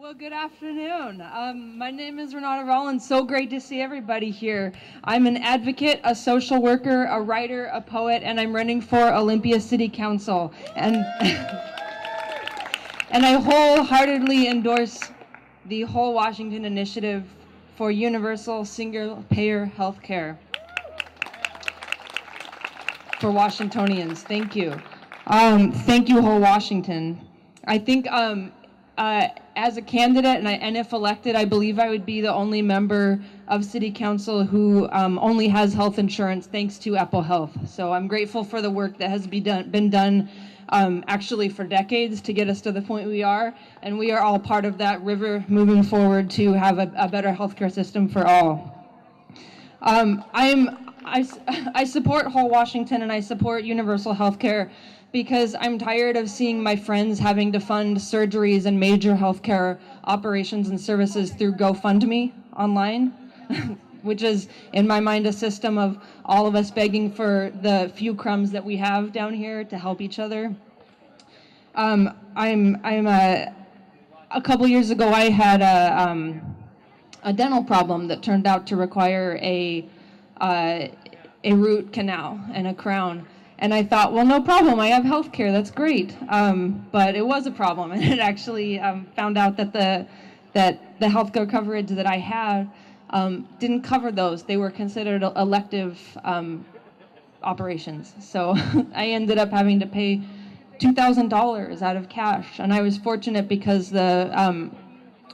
Well, good afternoon. My name is Renata Rollins. So great to see everybody here. I'm an advocate, a social worker, a writer, a poet, and I'm running for Olympia City Council. And, and I wholeheartedly endorse the Whole Washington Initiative for universal single-payer health care for Washingtonians. Thank you. Thank you, Whole Washington. I think as a candidate, and if elected, I believe I would be the only member of City Council who only has health insurance thanks to Apple Health. So I'm grateful for the work that has been done actually for decades to get us to the point we are, and we are all part of that river moving forward to have a better healthcare system for all. I support Whole Washington and I support universal healthcare because I'm tired of seeing my friends having to fund surgeries and major healthcare operations and services through GoFundMe online, which is, in my mind, a system of all of us begging for the few crumbs that we have down here to help each other. A couple years ago, I had a dental problem that turned out to require a root canal and a crown. And I thought, well, no problem, I have health care, that's great. But it was a problem, and it actually found out that the health care coverage that I had didn't cover those. They were considered elective operations. So I ended up having to pay $2,000 out of cash, and I was fortunate because my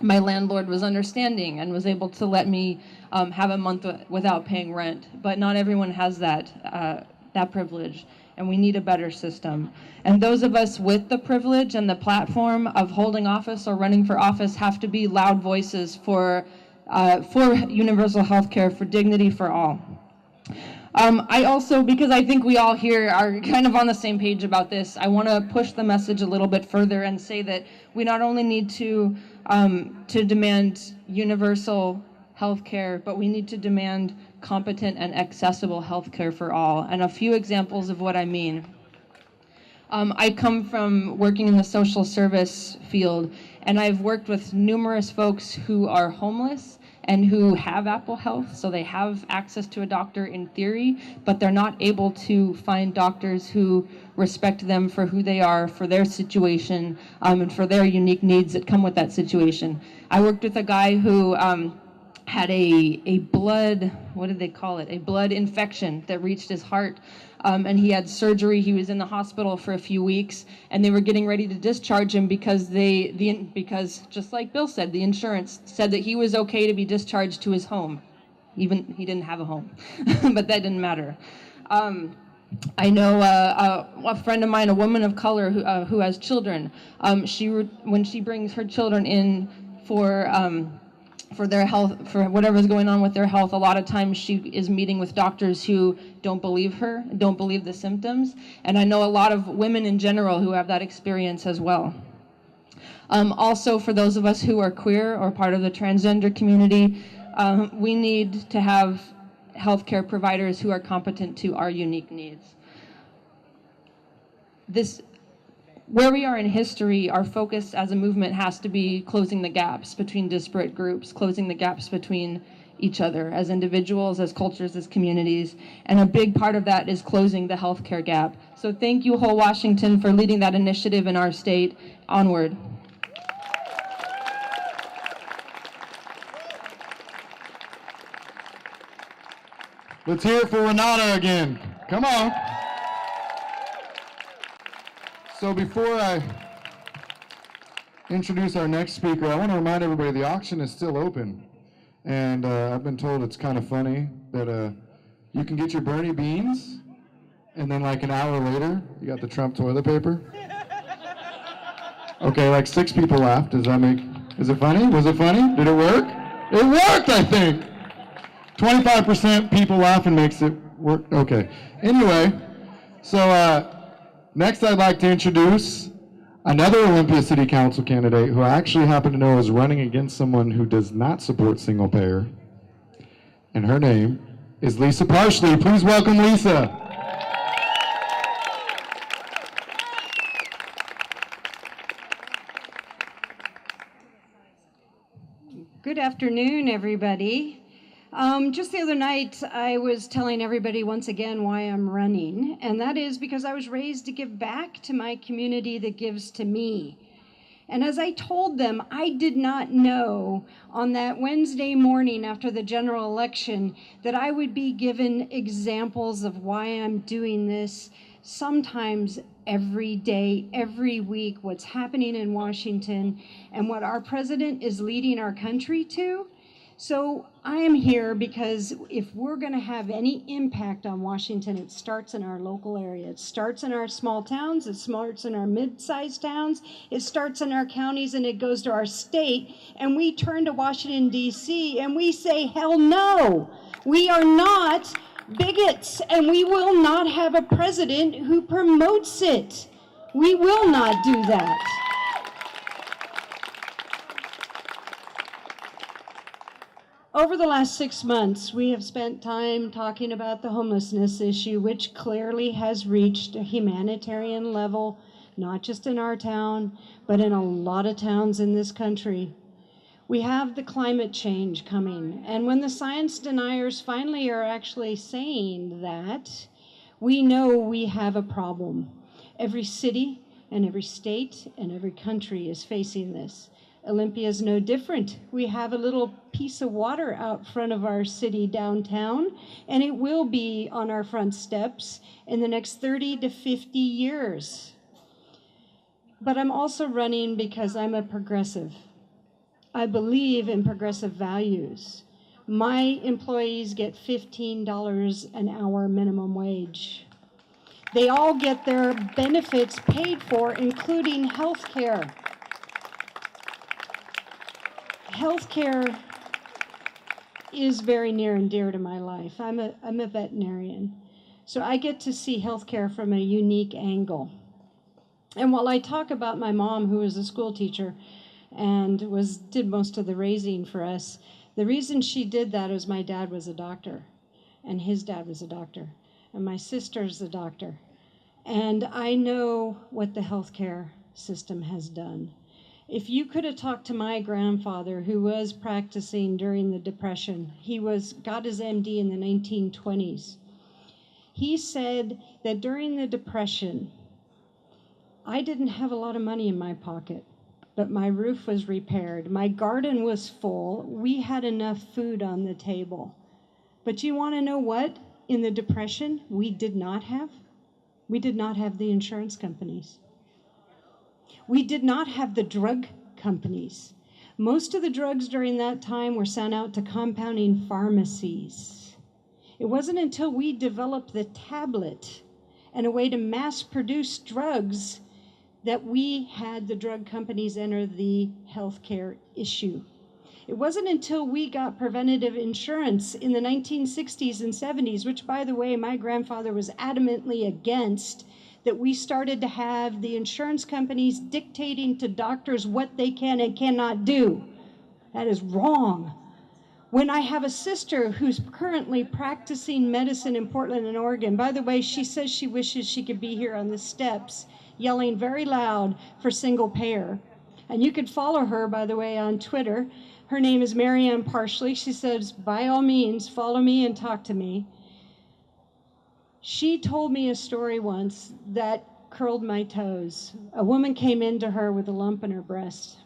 landlord was understanding and was able to let me have a month without paying rent. But not everyone has that privilege, and we need a better system. And those of us with the privilege and the platform of holding office or running for office have to be loud voices for universal health care, for dignity for all. I also, because I think we all here are kind of on the same page about this, I want to push the message a little bit further and say that we not only need to demand universal health care, but we need to demand competent and accessible health care for all. And a few examples of what I mean. I come from working in the social service field, and I've worked with numerous folks who are homeless and who have Apple Health, so they have access to a doctor in theory, but they're not able to find doctors who respect them for who they are, for their situation, and for their unique needs that come with that situation. I worked with a guy who had a blood, what did they call it? A blood infection that reached his heart. And he had surgery. He was in the hospital for a few weeks, and they were getting ready to discharge him because because just like Bill said, the insurance said that he was okay to be discharged to his home. Even he didn't have a home, but that didn't matter. I know a friend of mine, a woman of color who has children. When she brings her children in for their health, for whatever's going on with their health, a lot of times she is meeting with doctors who don't believe her, don't believe the symptoms. And I know a lot of women in general who have that experience as well. Also, for those of us who are queer or part of the transgender community, we need to have healthcare providers who are competent to our unique needs. Where we are in history, our focus as a movement has to be closing the gaps between disparate groups, closing the gaps between each other as individuals, as cultures, as communities. And a big part of that is closing the healthcare gap. So thank you, Whole Washington, for leading that initiative in our state. Onward. Let's hear it for Renata again. Come on. So before I introduce our next speaker, I want to remind everybody the auction is still open. And I've been told it's kind of funny that you can get your Bernie beans, and then like an hour later, you got the Trump toilet paper. Okay, like 6 people laughed. Is it funny? Was it funny? Did it work? It worked, I think. 25% people laughing makes it work. Okay. Anyway, so next I'd like to introduce another Olympia City Council candidate who I actually happen to know is running against someone who does not support single payer. And her name is Lisa Parshley. Please welcome Lisa. afternoon, everybody. Just the other night, I was telling everybody once again why I'm running, and that is because I was raised to give back to my community that gives to me. And as I told them, I did not know on that Wednesday morning after the general election that I would be given examples of why I'm doing this sometimes every day, every week, what's happening in Washington and what our president is leading our country to. So I am here because if we're going to have any impact on Washington, it starts in our local area. It starts in our small towns. It starts in our mid-sized towns. It starts in our counties, and it goes to our state. And we turn to Washington, D.C., and we say, hell no. We are not bigots, and we will not have a president who promotes it. We will not do that. Over the last 6 months, we have spent time talking about the homelessness issue, which clearly has reached a humanitarian level, not just in our town, but in a lot of towns in this country. We have the climate change coming, and when the science deniers finally are actually saying that, we know we have a problem. Every city and every state and every country is facing this. Olympia is no different. We have a little piece of water out front of our city downtown, and it will be on our front steps in the next 30 to 50 years. But I'm also running because I'm a progressive. I believe in progressive values. My employees get $15 an hour minimum wage. They all get their benefits paid for, including health care. Healthcare is very near and dear to my life. I'm a veterinarian, so I get to see healthcare from a unique angle. And while I talk about my mom, who was a school teacher and did most of the raising for us, the reason she did that is my dad was a doctor, and his dad was a doctor, and my sister's a doctor. And I know what the healthcare system has done. If you could have talked to my grandfather, who was practicing during the Depression, got his MD in the 1920s. He said that during the Depression, I didn't have a lot of money in my pocket, but my roof was repaired. My garden was full. We had enough food on the table. But you want to know what? In the Depression, we did not have? We did not have the insurance companies. We did not have the drug companies. Most of the drugs during that time were sent out to compounding pharmacies. It wasn't until we developed the tablet and a way to mass produce drugs that we had the drug companies enter the healthcare issue. It wasn't until we got preventative insurance in the 1960s and 70s, which, by the way, my grandfather was adamantly against, that we started to have the insurance companies dictating to doctors what they can and cannot do. That is wrong. When I have a sister who's currently practicing medicine in Portland and Oregon, by the way, she says she wishes she could be here on the steps, yelling very loud for single payer. And you could follow her, by the way, on Twitter. Her name is Parshley. She says, by all means, follow me and talk to me. She told me a story once that curled my toes. A woman came into her with a lump in her breast.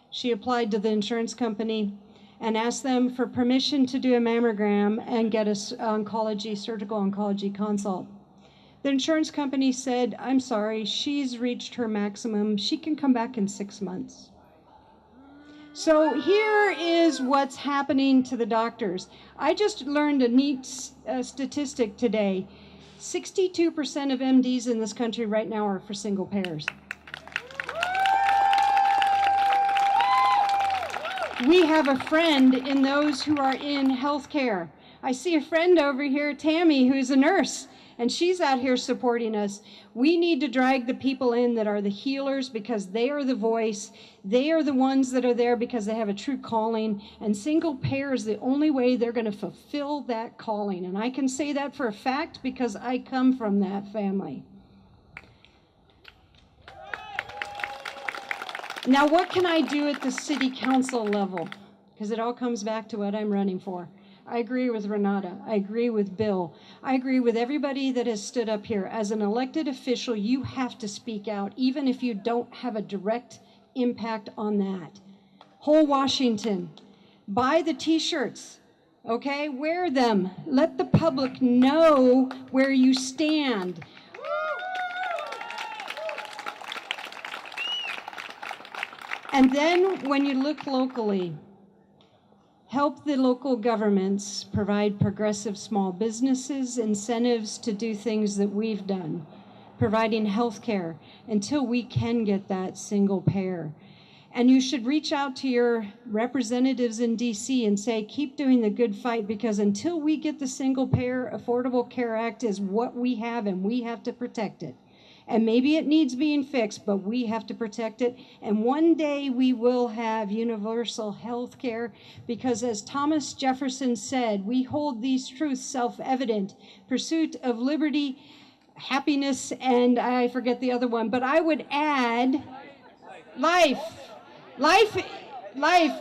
She applied to the insurance company and asked them for permission to do a mammogram and get a surgical oncology consult. The insurance company said, I'm sorry, she's reached her maximum. She can come back in 6 months. So here is what's happening to the doctors. I just learned a neat statistic today. 62% of MDs in this country right now are for single payers. We have a friend in those who are in healthcare. I see a friend over here, Tammy, who's a nurse, and she's out here supporting us. We need to drag the people in that are the healers because they are the voice. They are the ones that are there because they have a true calling, and single payer is the only way they're going to fulfill that calling. And I can say that for a fact because I come from that family. Now, what can I do at the city council level? because it all comes back to what I'm running for. I agree with Renata. I agree with Bill. I agree with everybody that has stood up here. As an elected official, you have to speak out, even if you don't have a direct impact on that. Whole Washington, buy the t-shirts, okay? Wear them. Let the public know where you stand. And then when you look locally, help the local governments provide progressive small businesses incentives to do things that we've done, providing health care until we can get that single payer. And you should reach out to your representatives in DC and say, keep doing the good fight, because until we get the single payer Affordable Care Act is what we have, and we have to protect it. And maybe it needs being fixed, but we have to protect it. And one day we will have universal health care, because as Thomas Jefferson said, we hold these truths self-evident: pursuit of liberty, happiness, and I forget the other one, but I would add life. Life,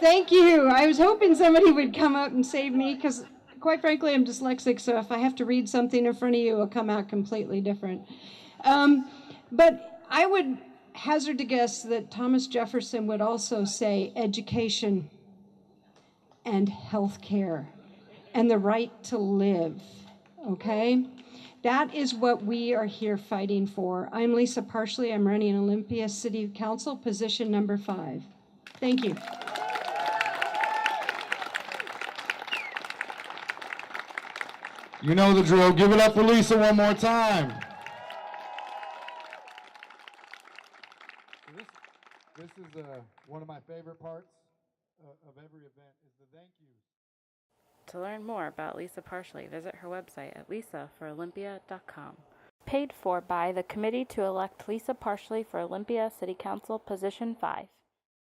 thank you. I was hoping somebody would come up and save me, because quite frankly, I'm dyslexic, so if I have to read something in front of you, it'll come out completely different. But I would hazard to guess that Thomas Jefferson would also say education and health care and the right to live, okay? That is what we are here fighting for. I'm Lisa Parshley. I'm running Olympia City Council, position number 5. Thank you. You know the drill. Give it up for Lisa one more time. This is one of my favorite parts of every event is the thank yous. To learn more about Lisa Parshley, visit her website at lisaforolympia.com. Paid for by the Committee to Elect Lisa Parshley for Olympia City Council, position 5.